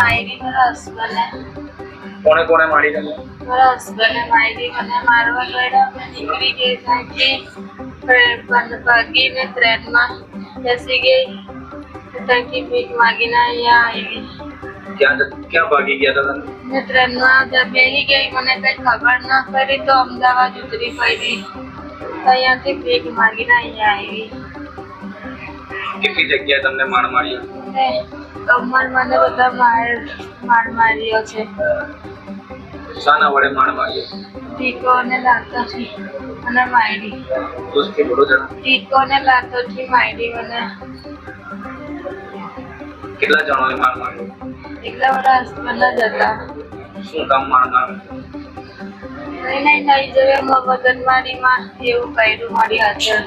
મારી મારા હસબન્ડને. કોને કોને મારી તમે? મારા હસબન્ડને મારી, મને મારવા ગયા. મેં નીકળી ગઈ ત્યાંથી, ભાગીને ટ્રેનમાં બેસી ગઈ. ત્યાંથી ભીખ માગીને અહીંયા આવી. ક્યાં ભાગી ગયા હતા તમે? મેં ટ્રેનમાં બેસી ગઈ, મને કઈ ખબર ના પડી તો અમદાવાદ ઉતરી પડી. અહીંયાથી ભીખ માગીને અહીંયા આવી. કેટલી જગ્યાએ તમને માર માર્યો? કમર મને બધા માર માર્યો છે. શાના વડે માર માર્યો? ટીકો અને લાતોથી મને મારી. દોસ્તી બોલો જરા. ટીકો અને લાતોથી મારી મને. કેટલા જણોએ માર માર્યો? એટલા બધા હસબન્ડ જ હતા. શું કામ માર માર્યો? નહીં જોયું, મગજમારીમાં એવું કર્યું મારી હાથે.